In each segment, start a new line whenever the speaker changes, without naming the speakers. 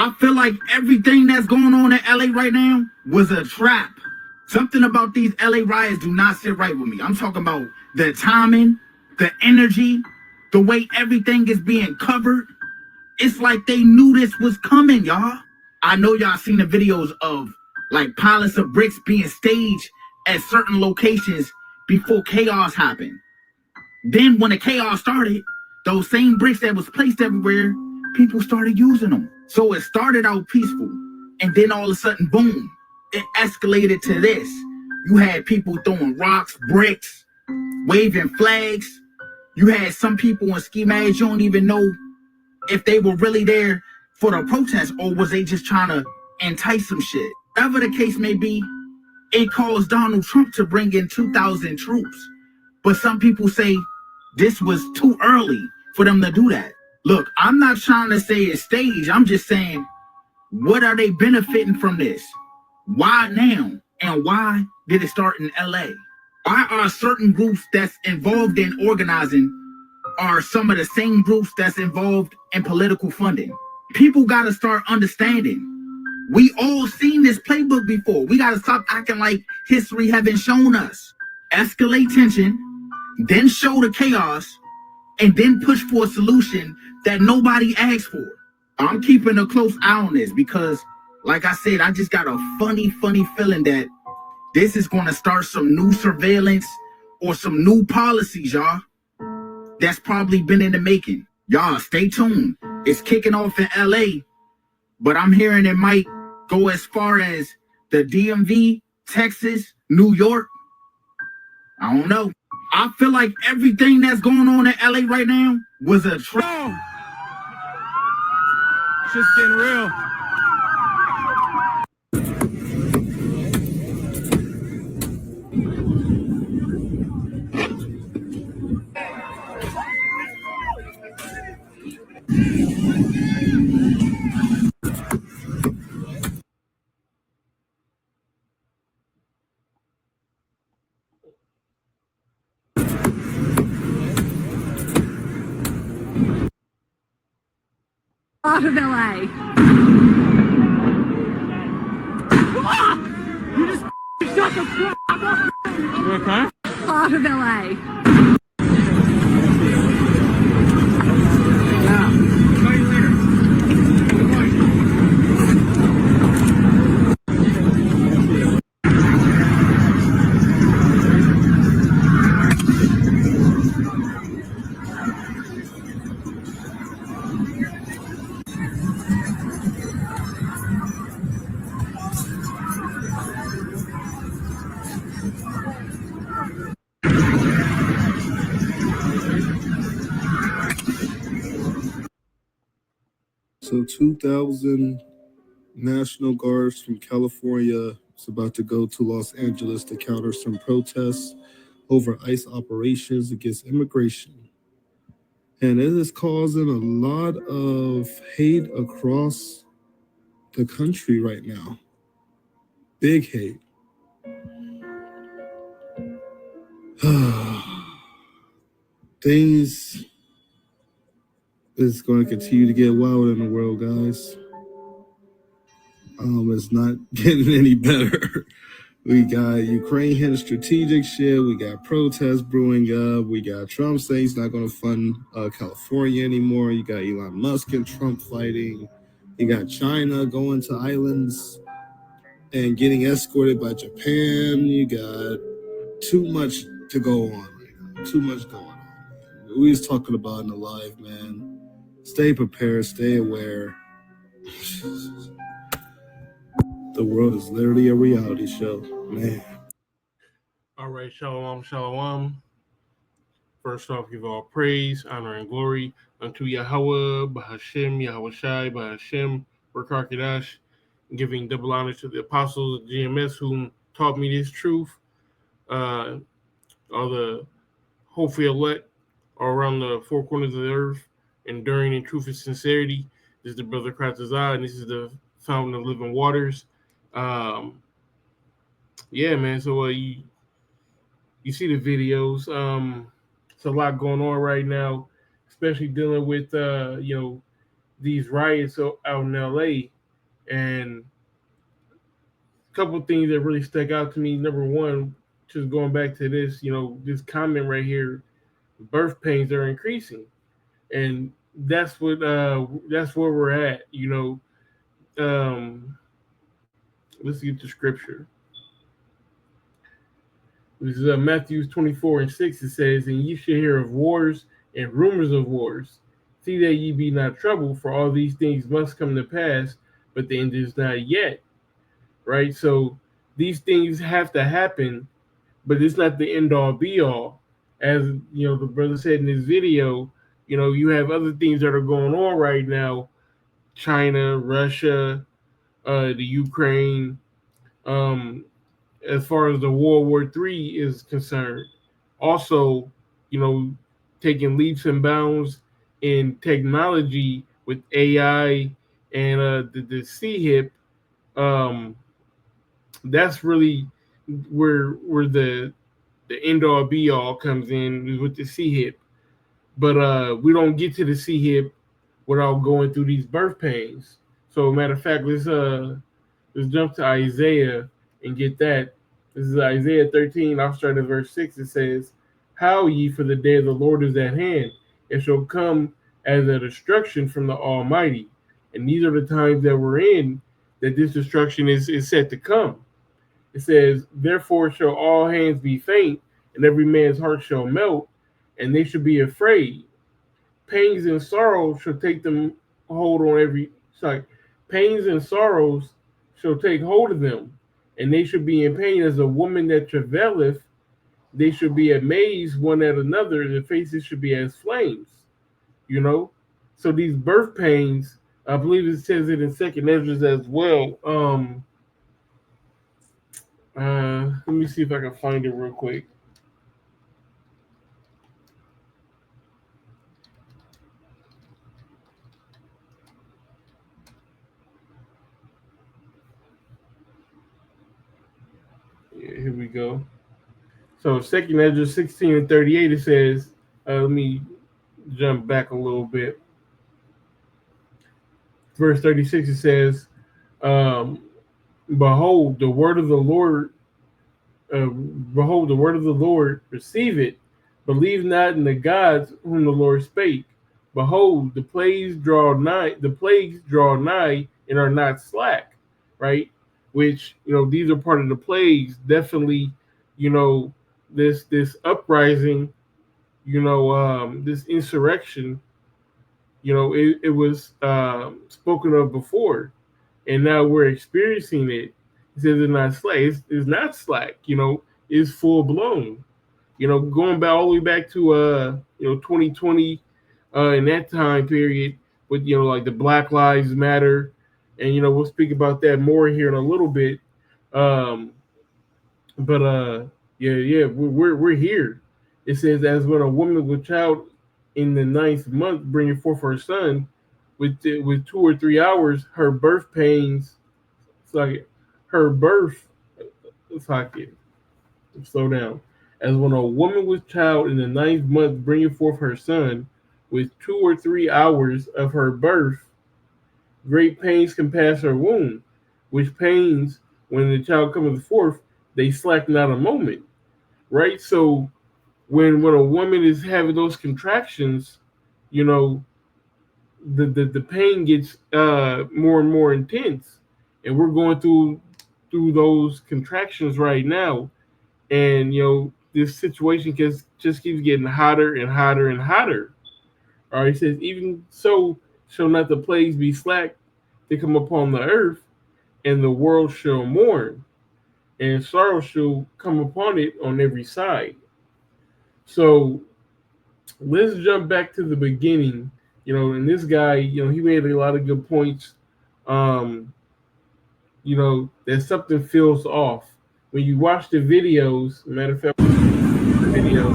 I feel like everything that's going on in LA right now was a trap. Something about these LA riots do not sit right with me. I'm talking about the timing, the energy, the way everything is being covered. It's like they knew this was coming, y'all. I know y'all seen the videos of like pilots of bricks being staged at certain locations before chaos happened. Then when the chaos started, those same bricks that was placed everywhere, people started using them. So it started out peaceful, and then all of a sudden, boom, it escalated to this. You had people throwing rocks, bricks, waving flags. You had some people in ski masks, you don't even know if they were really there for the protest or was they just trying to entice some shit. Whatever the case may be, it caused Donald Trump to bring in 2,000 troops. But some people say this was too early for them to do that. Look, I'm not trying to say it's staged. I'm just saying, what are they benefiting from this? Why now? And why did it start in LA? Why are certain groups that's involved in organizing are some of the same groups that's involved in political funding? People got to start understanding. We all seen this playbook before. We got to stop acting like history haven't shown us. Escalate tension, then show the chaos, and then push for a solution that nobody asked for. I'm keeping a close eye on this because, like I said, I just got a funny feeling that this is going to start some new surveillance or some new policies, y'all. That's probably been in the making. Y'all, stay tuned. It's kicking off in LA, but I'm hearing it might go as far as the DMV, Texas, New York. I don't know. I feel like everything that's going on in LA right now was a trap.
Shit's getting real.
Out of LA. You just shut the fuck up.
You okay?
Out of LA.
Call you later.
So 2,000 National Guards from California is about to go to Los Angeles to counter some protests over ICE operations against immigration. And it is causing a lot of hate across the country right now. Big hate. Things is going to continue to get wild in the world, guys. It's not getting any better. We got Ukraine hitting strategic shit. We got protests brewing up. We got Trump saying he's not going to fund California anymore. You got Elon Musk and Trump fighting. You got China going to islands and getting escorted by Japan. You got too much to go on right now. Too much going on. We was talking about in the live, man. Stay prepared. Stay aware. The world is literally a reality show, man.
All right, shalom, shalom. First off, give all praise, honor, and glory unto Yahweh, Bahashem, Yahweh Shai, Bahashem, Barkakadash, giving double honor to the apostles of GMS whom taught me this truth. All the hopefully elect are around the four corners of the earth, enduring in truth and sincerity. This is the brother Kratazah, and this is the fountain of living waters. Yeah, man. So you see the videos. It's a lot going on right now, especially dealing with these riots out in LA, and a couple of things that really stuck out to me. Number one, just going back to this, this comment right here, birth pains are increasing, and that's where we're at. Let's get the scripture. This is Matthew 24:6. It says, "And ye shall hear of wars and rumors of wars. See that ye be not troubled, for all these things must come to pass, but the end is not yet." Right? So these things have to happen, but it's not the end all be all. As the brother said in his video, you have other things that are going on right now: China, Russia, the Ukraine. As far as the World War III is concerned, also, you know, taking leaps and bounds in technology with AI and the CHIP. Um, that's really where the end all be all comes in is with the CHIP. But we don't get to the CHIP without going through these birth pains. So matter of fact, let's jump to Isaiah and get that. This is Isaiah 13. I'll start at verse 6. It says, "Howl ye, for the day of the Lord is at hand. It shall come as a destruction from the Almighty." And these are the times that we're in, that this destruction is set to come. It says, "Therefore shall all hands be faint, and every man's heart shall melt, and they shall be afraid. Pains and sorrows shall take them hold on every sorry. Pains and sorrows shall take hold of them, and they shall be in pain as a woman that travaileth. They shall be amazed one at another, their faces should be as flames." You know? So these birth pains, I believe it says it in Second Ezra as well. Let me see if I can find it real quick. Yeah, here we go. So Second Ezra 16:38, it says, let me jump back a little bit. Verse 36, it says, um, behold, the word of the Lord, behold, the word of the Lord, receive it. Believe not in the gods whom the Lord spake. Behold, the plagues draw nigh and are not slack, right? Which, these are part of the plagues. Definitely, this uprising, this insurrection, it was spoken of before, and now we're experiencing it. It says it's not slack. It's not slack. It's full blown. Going back all the way back to 2020, in that time period with like the Black Lives Matter, and we'll speak about that more here in a little bit. Um, but yeah, we're here. It says, "As when a woman with child in the ninth month bringing forth her son, with 2 or 3 hours, her birth pains." It's like her birth. It's like it. Slow down. "As when a woman with child in the ninth month bringing forth her son, with 2 or 3 hours of her birth, great pains compass her womb, which pains when the child cometh forth, they slack not a moment." Right? So when a woman is having those contractions, you know, the pain gets more and more intense. And we're going through those contractions right now. And this situation just keeps getting hotter and hotter and hotter. All right, it says, "Even so shall not the plagues be slack to come upon the earth, and the world shall mourn, and sorrow shall come upon it on every side." So let's jump back to the beginning. And this guy, he made a lot of good points. Um, that something feels off when you watch the videos. Matter of fact, the video,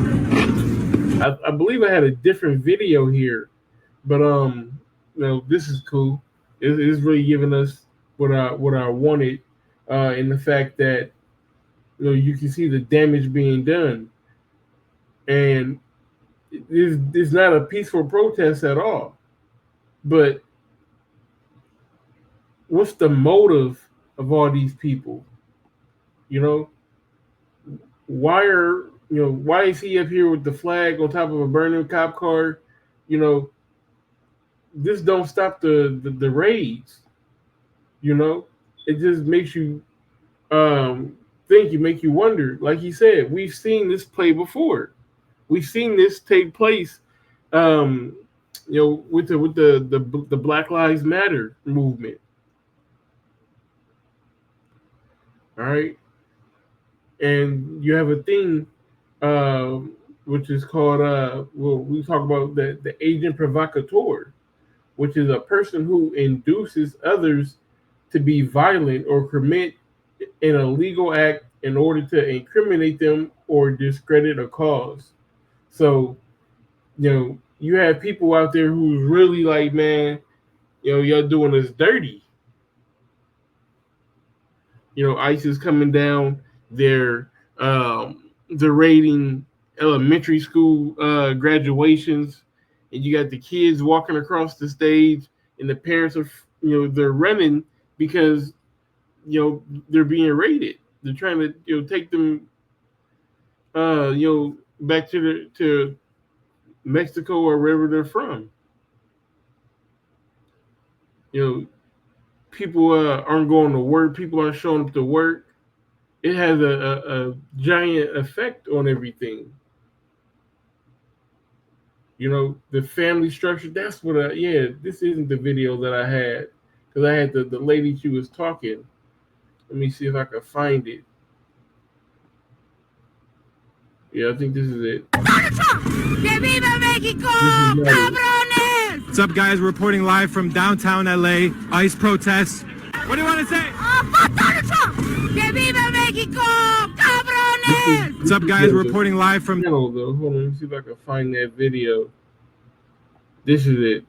I believe I had a different video here, but this is cool. It's really giving us what I wanted, in the fact that you can see the damage being done, and it's not a peaceful protest at all. But what's the motive of all these people? You know, why is he up here with the flag on top of a burning cop car? You know, this don't stop the raids. You know, it just makes you think, you make you wonder. Like he said, we've seen this play before. We've seen this take place. Um, with the Black Lives Matter movement. All right, and you have a thing, which is called well, we talk about the agent provocateur, which is a person who induces others to be violent or commit an illegal act in order to incriminate them or discredit a cause. So, you have people out there who's really like, man, y'all doing us dirty. ICE is coming down. They're raiding elementary school graduations, and you got the kids walking across the stage, and the parents are, they're running because they're being raided. They're trying to take them back to Mexico or wherever they're from. People aren't going to work. People aren't showing up to work. It has a giant effect on everything. The family structure. That's what this isn't the video that I had, because I had the lady, she was talking. Let me see if I can find it. Yeah, I think this is it.
¡Que viva México, cabrones!
What's up, guys? We're reporting live from downtown LA, ICE protests. What do you want to say?
Oh, fuck Donald Trump! ¡Que viva México, cabrones!
What's up, guys? We're reporting live from...
Hold on, let me see if I can find that video. This is it.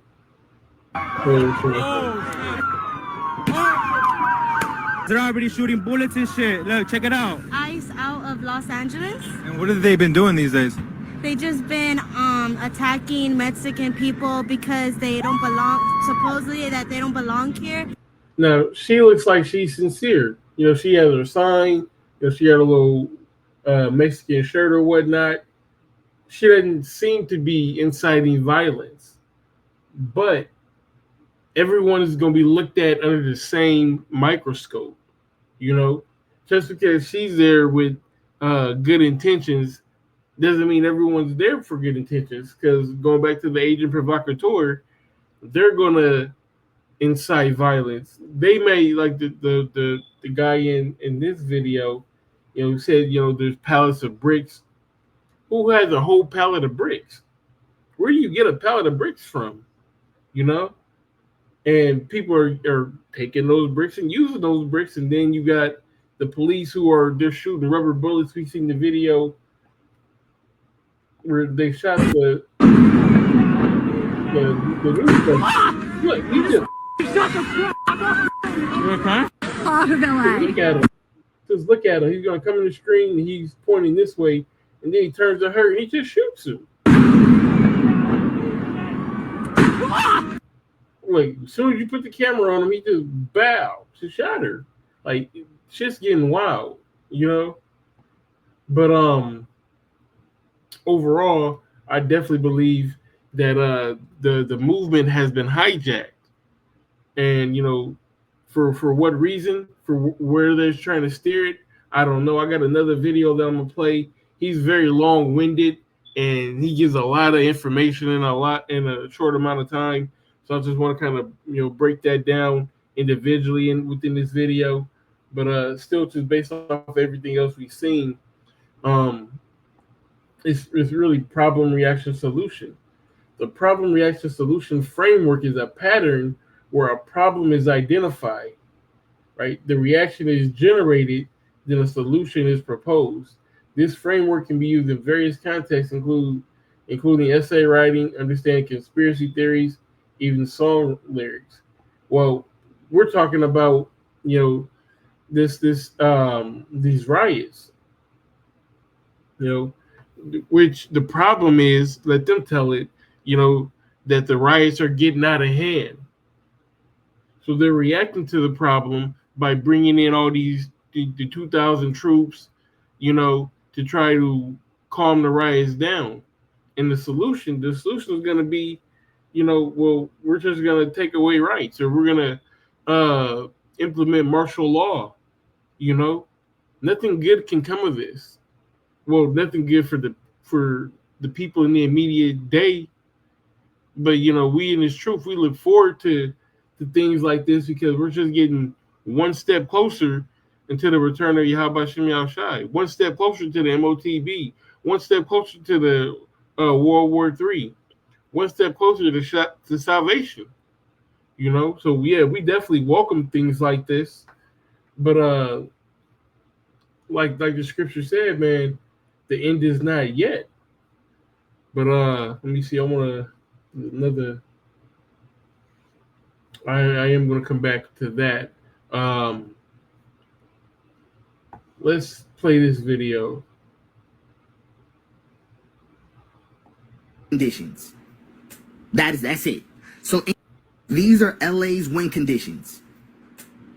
They're already shooting bullets and shit. Look, check it out.
ICE out of Los Angeles.
And what have they been doing these days?
They just been attacking Mexican people because they don't belong, supposedly that they don't belong here.
Now, she looks like she's sincere. She has her sign. She had a little Mexican shirt or whatnot. She doesn't seem to be inciting violence. But everyone is going to be looked at under the same microscope. Just because she's there with good intentions doesn't mean everyone's there for good intentions. Because going back to the agent provocateur, they're going to incite violence. They may, like the guy in this video, said, there's pallets of bricks. Who has a whole pallet of bricks? Where do you get a pallet of bricks from? And people are taking those bricks and using those bricks, and then you got the police who are just shooting rubber bullets. We've seen the video where they shot the newspaper. Look, you just
Part of LA.
look at him. Just look at him. He's gonna come in the screen and he's pointing this way, and then he turns to her and he just shoots him. Like, as soon as you put the camera on him, he just bow to shot her. Like, shit's getting wild, But overall, I definitely believe that the movement has been hijacked, and for what reason, for where they're trying to steer it, I don't know. I got another video that I'm gonna play. He's very long-winded, and he gives a lot of information in a short amount of time. So I just want to kind of break that down individually and within this video, but still, just based off everything else we've seen, it's really problem reaction solution. The problem reaction solution framework is a pattern where a problem is identified, right? The reaction is generated, then a solution is proposed. This framework can be used in various contexts, including essay writing, understanding conspiracy theories, even song lyrics. Well, we're talking about these riots, which the problem is, let them tell it, that the riots are getting out of hand. So they're reacting to the problem by bringing in all the 2,000 troops, to try to calm the riots down. And the solution is going to be, well, we're just going to take away rights, or we're going to implement martial law. Nothing good can come of this. Well, nothing good for the people in the immediate day. But we in this truth, we look forward to things like this because we're just getting one step closer into the return of Yahweh Shem Yahushai, one step closer to the MOTB, one step closer to the World War III, one step closer to salvation. So yeah, we definitely welcome things like this, but like the scripture said, man, the end is not yet. But let me see. I want another. I am going to come back to that. Let's play this video.
Conditions. That's it. So these are LA's win conditions.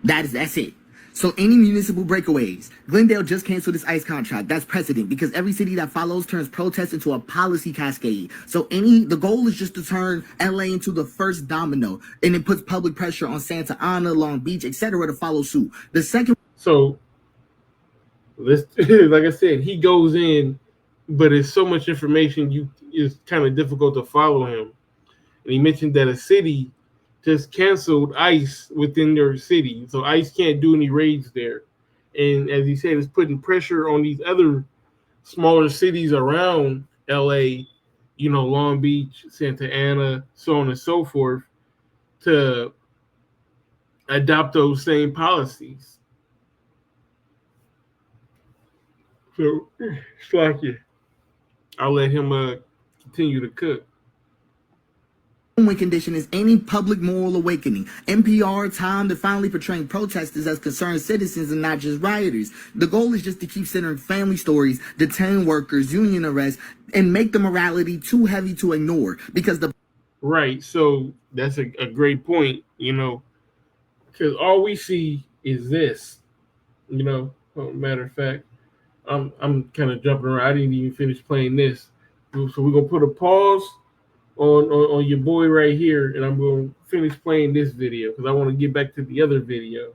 That's it. So any municipal breakaways, Glendale just canceled its ICE contract. That's precedent because every city that follows turns protests into a policy cascade. So the goal is just to turn LA into the first domino, and it puts public pressure on Santa Ana, Long Beach, etc. to follow suit. The second.
So like I said, he goes in, but it's so much information it's kind of difficult to follow him. And he mentioned that a city just canceled ICE within their city. So ICE can't do any raids there. And as he said, it's putting pressure on these other smaller cities around LA, Long Beach, Santa Ana, so on and so forth, to adopt those same policies. So, Slacky, I'll let him continue to cook.
Win condition is any public moral awakening. NPR time to finally portraying protesters as concerned citizens and not just rioters. The goal is just to keep centering family stories, detain workers, union arrests, and make the morality too heavy to ignore because
Right. So that's a great point, because all we see is this, matter of fact, I'm kind of jumping around. I didn't even finish playing this. So we're going to put a pause on your boy right here, and I'm going to finish playing this video because I want to get back to the other video.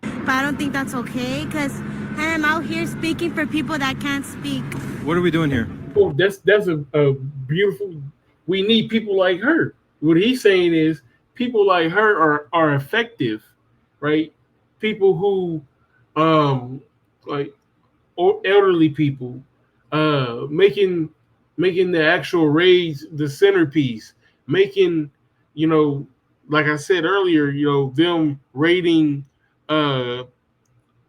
But I don't think that's okay because I'm out here speaking for people that can't speak.
What are we doing here?
Oh, that's a beautiful. We need people like her. What he's saying is people like her are effective, right? People who like elderly people, making the actual raids the centerpiece, making, like I said earlier, them raiding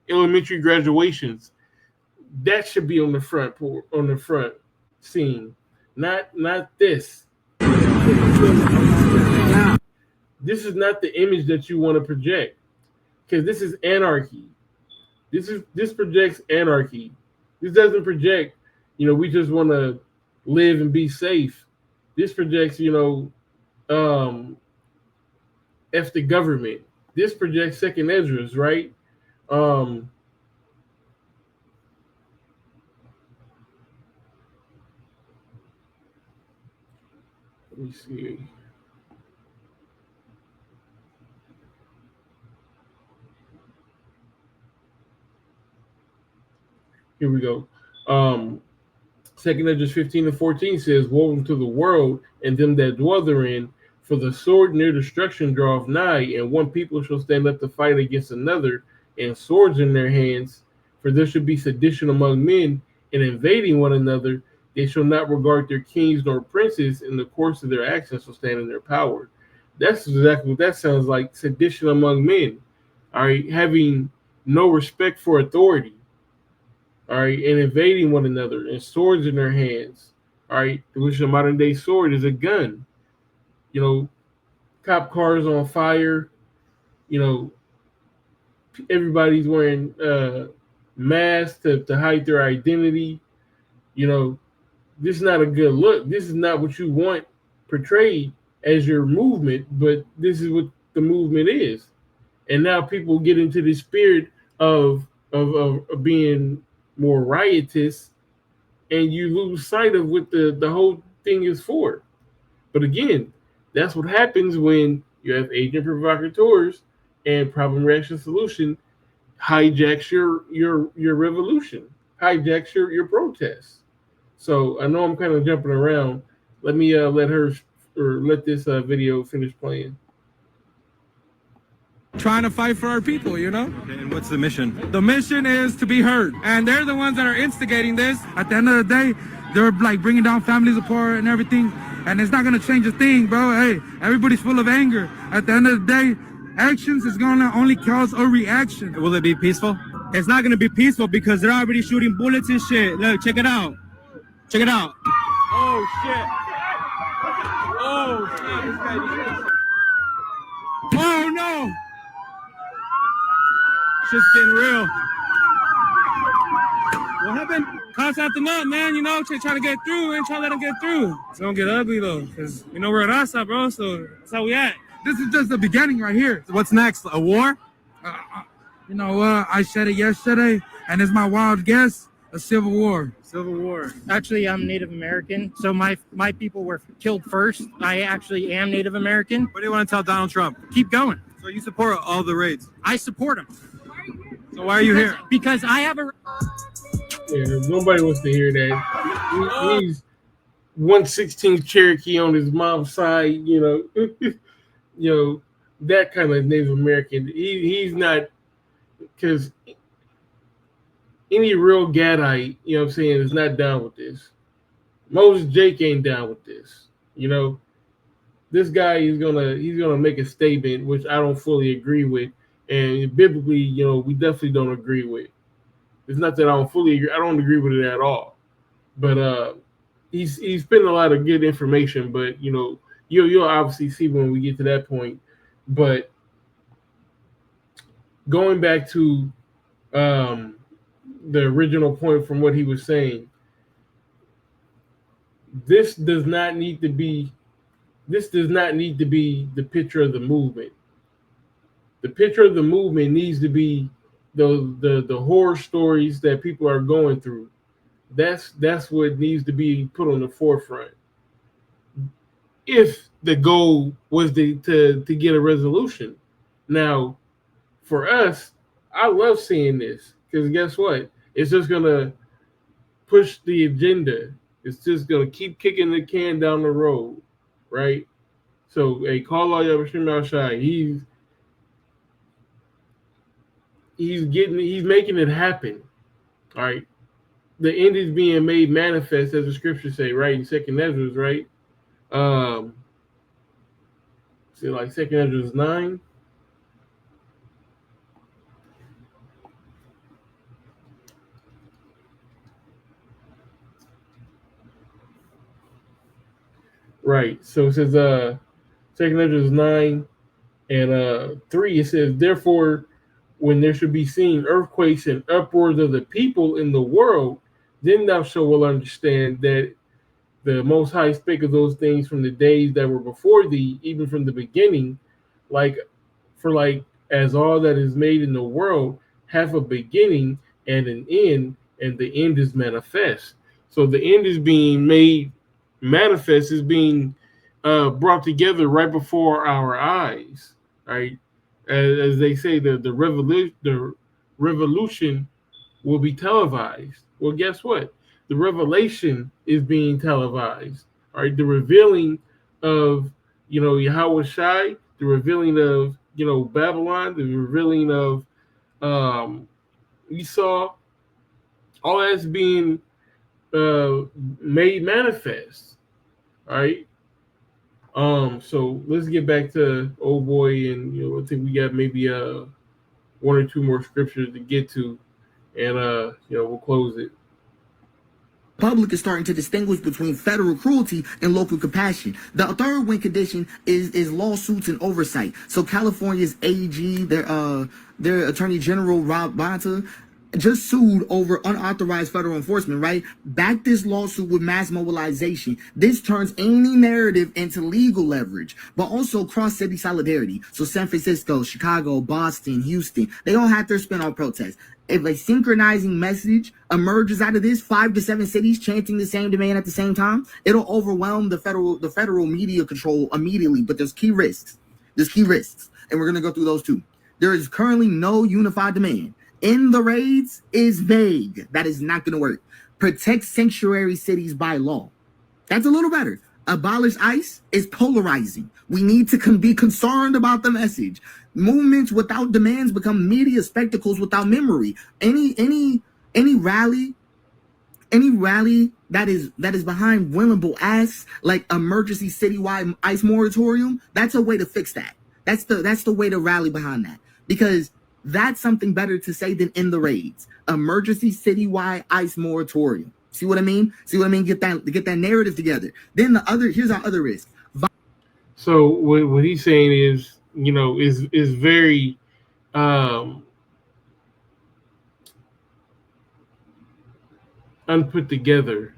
elementary graduations. That should be on the front scene, not this. This is not the image that you want to project, because this is anarchy. This projects anarchy. This doesn't project, we just want to live and be safe. This projects, F the government. This projects second Esdras, right? Let me see. Here we go. Second Esdras 15-14 says, "Woe unto the world and them that dwell therein, for the sword near destruction draweth nigh, and one people shall stand up to fight against another, and swords in their hands. For there should be sedition among men, and invading one another. They shall not regard their kings nor princes, in the course of their actions shall stand in their power." That's exactly what that sounds like, sedition among men. All right, having no respect for authority. All right, and invading one another, and swords in their hands. All right, which a modern day sword is a gun. Cop cars on fire. Everybody's wearing masks to hide their identity. This is not a good look. This is not what you want portrayed as your movement, but this is what the movement is. And now people get into the spirit of being more riotous, and you lose sight of what the whole thing is for. But again, that's what happens when you have agent provocateurs and problem reaction solution hijacks your revolution, hijacks your protests. So I know I'm kind of jumping around. Let me let this video finish playing.
Trying to fight for our people, you know? And what's the mission? The mission is to be heard. And they're the ones that are instigating this. At the end of the day, they're like bringing down families apart and everything. And it's not going to change a thing, bro. Hey, everybody's full of anger. At the end of the day, actions is going to only cause a reaction. Will it be peaceful? It's not going to be peaceful because they're already shooting bullets and shit. Look, check it out. Check it out. Oh, shit. Oh, shit. Oh, no. Shit's getting real. What happened? Cops acting up, man. You know, trying to get through. Ain't trying to let them get through. It's gonna get ugly though, cause you know we're at Rasa, bro. So that's how we at. This is just the beginning right here. So what's next? A war? You know what? I said it yesterday, and it's my wild guess: a civil war. Civil war.
Actually, I'm Native American, so my people were killed first. I actually am Native American.
What do you want to tell Donald Trump?
Keep going.
So you support all the raids?
I support him.
So why are you here?
Because I have a...
Yeah, nobody wants to hear that. He's 1/16 Cherokee on his mom's side, you know, you know, that kind of Native American. He's not, because any real Gadite, you know what I'm saying, is not down with this. Moses Jake ain't down with this. You know, this guy is gonna make a statement which I don't fully agree with, and biblically, you know, we definitely don't agree with. It's not that I don't fully agree. I don't agree with it at all. But he's spending a lot of good information. But you know, you'll obviously see when we get to that point. But going back to the original point from what he was saying, this does not need to be the picture of the movement. The picture of the movement needs to be the horror stories that people are going through. That's what needs to be put on the forefront. If the goal was to get a resolution. Now, for us, I love seeing this because guess what? It's just gonna push the agenda. It's just gonna keep kicking the can down the road, right? So, hey, call all your outside. He's making it happen. All right. The end is being made manifest, as the scriptures say, right? In 2nd Ezra, right? See, like 2nd Ezra 9. Right. So it says 2nd Ezra 9 and 3, it says, therefore, when there should be seen earthquakes and uproars of the people in the world, then thou shalt well understand that the Most High spake of those things from the days that were before thee, even from the beginning, like as all that is made in the world hath a beginning and an end, and the end is manifest. So the end is being made manifest, is being brought together right before our eyes, right? As they say, the revolution will be televised. Well, guess what? The revelation is being televised. All right, the revealing of Yahweh Shai, the revealing of Babylon, the revealing of Esau, all that's being made manifest. All right. So let's get back to old boy, and I think we got maybe one or two more scriptures to get to, and we'll close it.
Public is starting to distinguish between federal cruelty and local compassion. The third win condition is lawsuits and oversight. So California's AG, their Attorney General Rob Bonta, just sued over unauthorized federal enforcement, right? Back this lawsuit with mass mobilization. This turns any narrative into legal leverage, but also cross-city solidarity. So San Francisco, Chicago, Boston, Houston, they all had their spin on protests. If a synchronizing message emerges out of this, 5 to 7 cities chanting the same demand at the same time, it'll overwhelm the federal media control immediately. But there's key risks. And we're gonna go through those too. There is currently no unified demand. In the raids is vague. That is not gonna work. Protect sanctuary cities by law. That's a little better. Abolish ICE is polarizing. We need to be concerned about the message. Movements without demands become media spectacles without memory. Any rally that is behind winnable asks like emergency citywide ICE moratorium, that's a way to fix that. That's the way to rally behind that, because that's something better to say than in the raids. Emergency citywide ICE moratorium. See what I mean? Get that narrative together. Then here's our other risk.
So what he's saying is, is very unput together.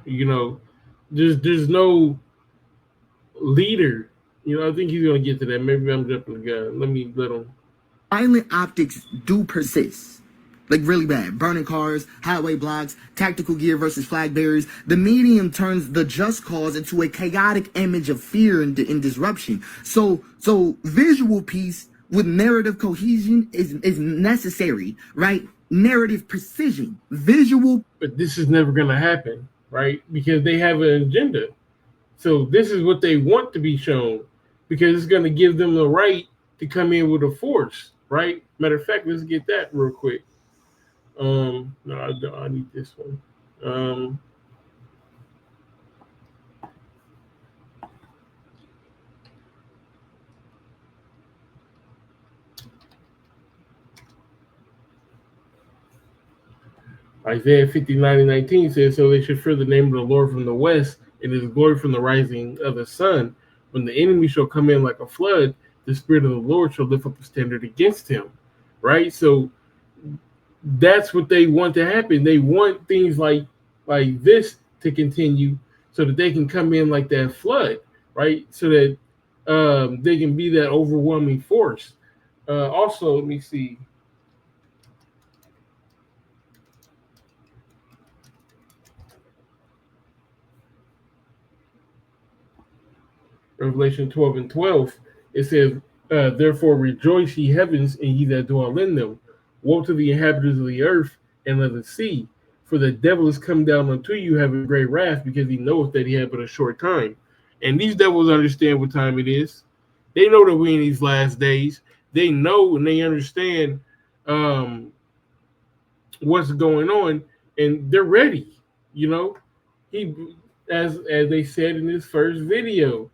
There's no leader. I think he's gonna get to that. Maybe I'm jumping the gun. Let him.
Violent optics do persist. Like really bad. Burning cars, highway blocks, tactical gear versus flag bearers. The medium turns the just cause into a chaotic image of fear and disruption. So visual piece with narrative cohesion is necessary, right? Narrative precision, visual.
But this is never going to happen, right? Because they have an agenda. So this is what they want to be shown, because it's going to give them the right to come in with a force, right? Matter of fact, let's get that real quick. No, I need this one. Isaiah 59:19 says, "So they should fear the name of the Lord from the west, and his glory from the rising of the sun. When the enemy shall come in like a flood, the Spirit of the Lord shall lift up a standard against him." Right? So that's what they want to happen. They want things like this to continue, so that they can come in like that flood, right? So that they can be that overwhelming force. Also, let me see. Revelation 12:12, it says, "Therefore rejoice, ye heavens, and ye that dwell in them. Woe to the inhabitants of the earth and of the sea, for the devil is come down unto you, having great wrath, because he knoweth that he had but a short time." And these devils understand what time it is. They know that we're in these last days. They know and they understand what's going on, and they're ready. He, as they said in this first video,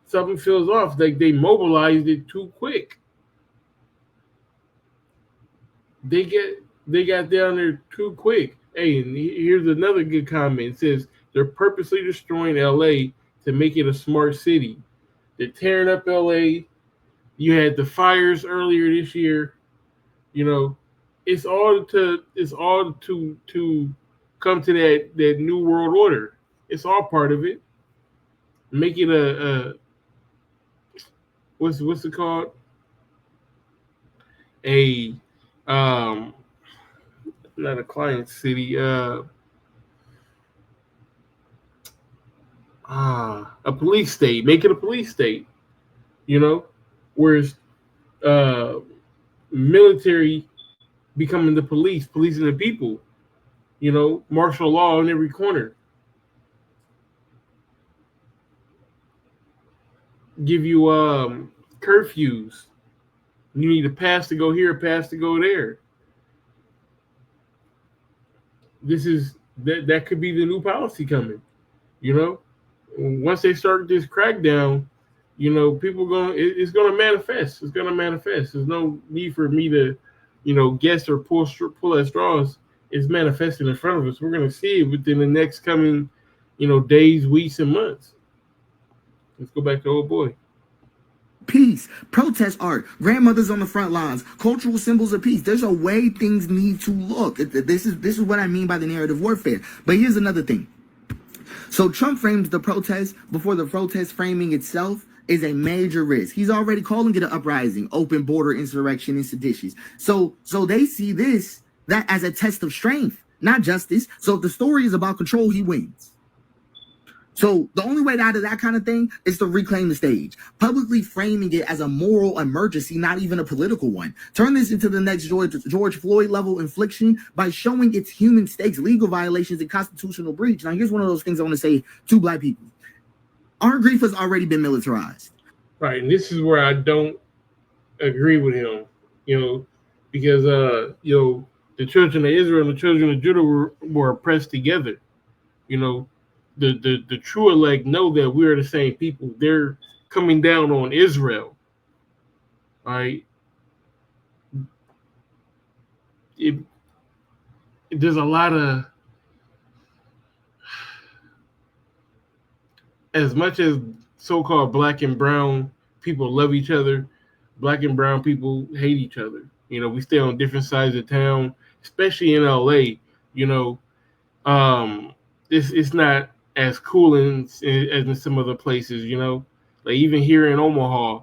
something feels off. Like they mobilized it too quick. They got down there too quick. Hey, and here's another good comment. It says they're purposely destroying LA to make it a smart city. They're tearing up LA. You had the fires earlier this year. It's all to come to that new world order. It's all part of it. Make it a what's it called? A not a client city, a police state. Make it a police state, whereas military becoming the police, policing the people, martial law in every corner. Give you curfews. You need a pass to go here, a pass to go there. This is that could be the new policy coming. Once they start this crackdown, people it's gonna manifest. It's gonna manifest. There's no need for me to, guess or pull at straws. It's manifesting in front of us. We're gonna see it within the next coming, days, weeks, and months. Let's go back to old boy.
peace, protest art, grandmothers on the front lines, cultural symbols of peace. There's a way things need to look. This is what I mean by the narrative warfare. But here's another thing. So Trump frames the protest before the protest framing itself is a major risk. He's already calling it an uprising, open border insurrection, and seditious. So they see that as a test of strength, not justice. So if the story is about control, he wins. So the only way out of that kind of thing is to reclaim the stage, publicly framing it as a moral emergency, not even a political one. Turn this into the next George Floyd level infliction by showing its human stakes, legal violations, and constitutional breach. Now, here's one of those things I want to say to Black people. Our grief has already been militarized.
Right, and this is where I don't agree with him, because the children of Israel and the children of Judah were oppressed together. The true elect know that we are the same people. They're coming down on Israel. All right. There's a lot of, as much as so-called black and brown people love each other, black and brown people hate each other. We stay on different sides of town, especially in LA. It's not as cool as in some other places, like even here in Omaha,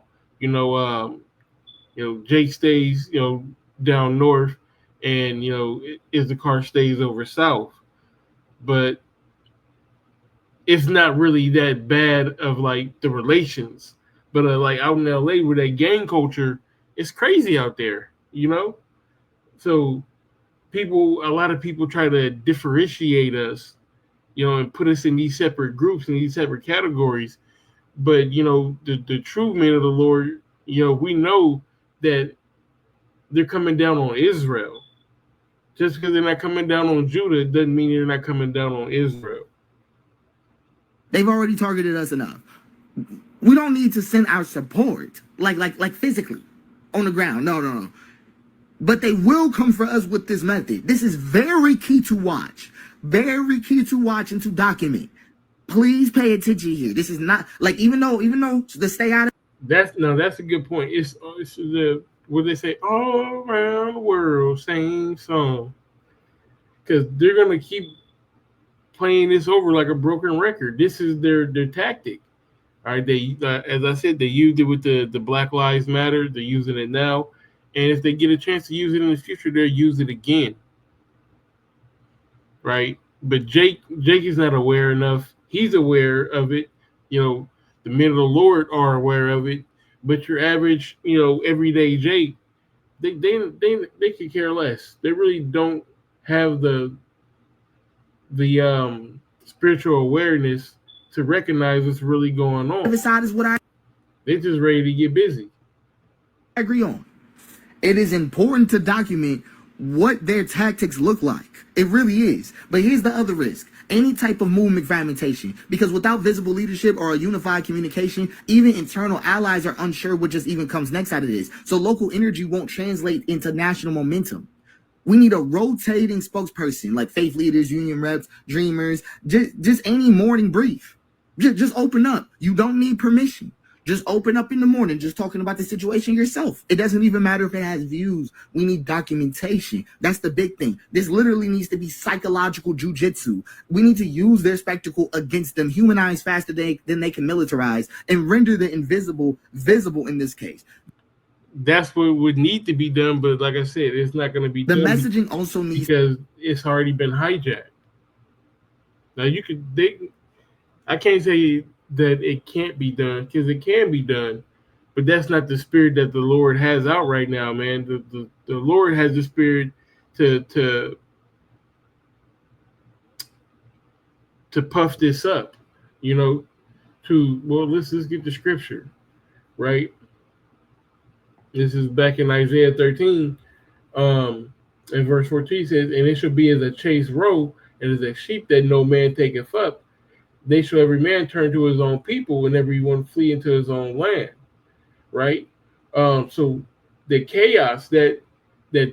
Jake stays, down north, and Issachar stays over south, but it's not really that bad of like the relations. But like out in LA with that gang culture, it's crazy out there, So a lot of people try to differentiate us, and put us in these separate groups and these separate categories. But, the true men of the Lord, we know that they're coming down on Israel. Just because they're not coming down on Judah doesn't mean they're not coming down on Israel.
They've already targeted us enough. We don't need to send our support, like physically on the ground. No. But they will come for us with this method. This is very key to watch. Very key to watch and to document. Please pay attention here. This is not like even though the stay out of
that's a good point. It's the what they say all around the world same song, because they're gonna keep playing this over like a broken record. This is their tactic. All right, they as I said, they used it with the Black Lives Matter. They're using it now, and if they get a chance to use it in the future, they'll use it again. Right, but Jake is not aware enough. He's aware of it. The men of the Lord are aware of it. But your average, everyday Jake, they could care less. They really don't have the spiritual awareness to recognize what's really going on.
the side is what
They're just ready to get busy.
I agree on. It is important to document what their tactics look like. It really is. But here's the other risk. Any type of movement fragmentation. Because without visible leadership or a unified communication, even internal allies are unsure what just even comes next out of this. So local energy won't translate into national momentum. We need a rotating spokesperson like faith leaders, union reps, dreamers, just any morning brief. Just open up. You don't need permission. Just open up in the morning, just talking about the situation yourself. It doesn't even matter if it has views. We need documentation. That's the big thing. This literally needs to be psychological jujitsu. We need to use their spectacle against them, humanize faster than they can militarize, and render the invisible visible in this case.
That's what would need to be done, but like I said, it's not going to be
the
done.
The messaging also needs,
because it's already been hijacked. Now I can't say that it can't be done, because it can be done, but that's not the spirit that the Lord has out right now, man. The Lord has the spirit to puff this up, let's get the scripture, right? This is back in Isaiah 13, in verse 14 says, and it shall be as a chased roe, and as a sheep that no man taketh up. They shall every man turn to his own people, and everyone flee into his own land, right? So the chaos that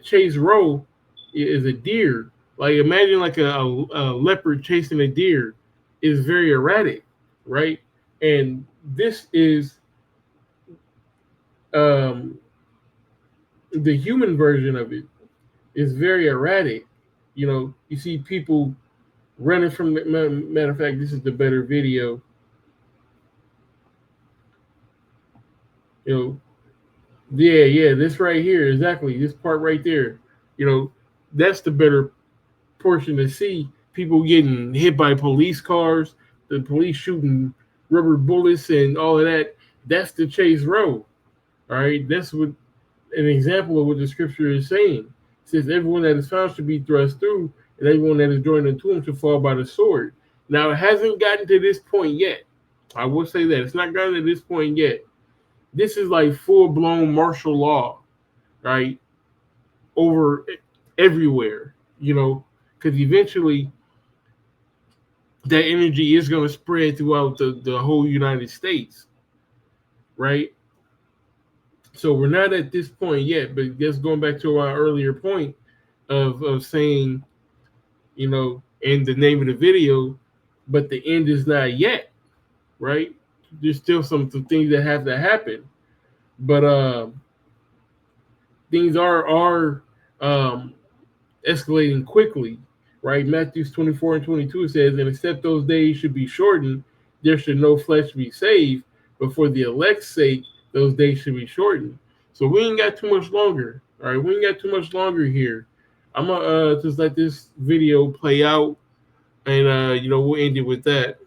chase roe is a deer. Like imagine like a leopard chasing a deer is very erratic, right? And this is um, the human version of it is very erratic. You know, you see people running from the matter of fact, this is the better video. You know, yeah, this right here, exactly, this part right there. You know, that's the better portion to see. People getting hit by police cars, the police shooting rubber bullets and all of that. That's the chase road. All right, that's what an example of what the scripture is saying. It says everyone that is found should be thrust through, and everyone that is joined unto him should fall by the sword. Now it hasn't gotten to this point yet. I will say that it's not gotten to this point yet. This is like full blown martial law, right? Over everywhere, you know, because eventually that energy is going to spread throughout the whole United States, right? So we're not at this point yet, but just going back to our earlier point of saying, you know, in the name of the video, but the end is not yet, right? There's still some things that have to happen, but things are escalating quickly, right? Matthew 24 and 22 says, and except those days should be shortened, there should no flesh be saved, but for the elect's sake, those days should be shortened. So we ain't got too much longer. All right, we ain't got too much longer here. I'm gonna just let this video play out, and you know, we'll end it with that.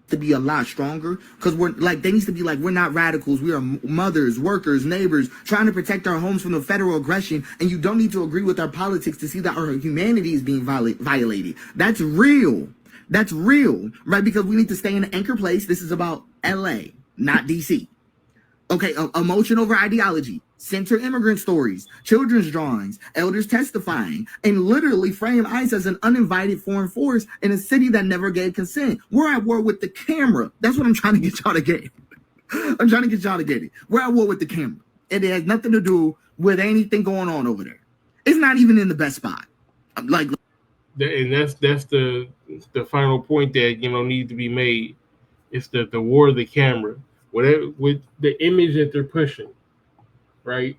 To be a lot stronger, because we're like, they need to be like, we're not radicals, we are mothers, workers, neighbors, trying to protect our homes from the federal aggression, and you don't need to agree with our politics to see that our humanity is being violated. That's real, right? Because we need to stay in an anchor place. This is about LA, not DC. Okay, emotion over ideology, center immigrant stories, children's drawings, elders testifying, and literally frame ICE as an uninvited foreign force in a city that never gave consent. We're at war with the camera. That's what I'm trying to get y'all to get. I'm trying to get y'all to get it. We're at war with the camera. And it has nothing to do with anything going on over there. It's not even in the best spot. Like,
And that's the final point that, you know, needs to be made. It's the war of the camera. Whatever with the image that they're pushing, right?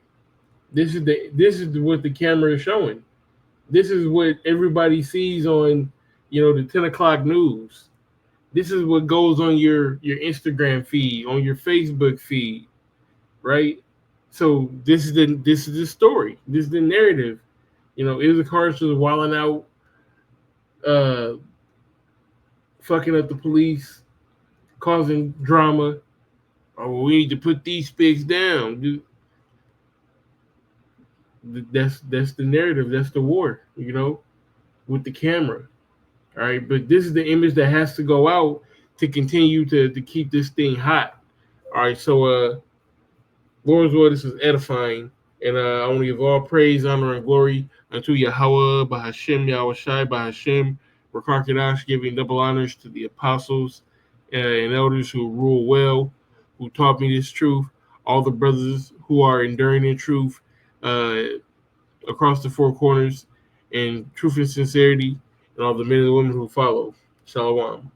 This is what the camera is showing. This is what everybody sees on, you know, the 10 o'clock news. This is what goes on your Instagram feed, on your Facebook feed, right? So this is the story. This is the narrative. You know, Ilza Carter was wilding out, fucking up the police, causing drama. Oh, we need to put these pigs down, dude. That's the narrative. That's the war, you know, with the camera. All right, but this is the image that has to go out to continue to keep this thing hot. All right, so Lord's word, this is edifying, and I want to give all praise, honor, and glory unto Yahweh, Bahashem, Yahweh Shai, Bahashem, Rakar giving double honors to the apostles and elders who rule well, who taught me this truth, all the brothers who are enduring in truth across the four corners, and truth and sincerity, and all the men and women who follow. Shalom.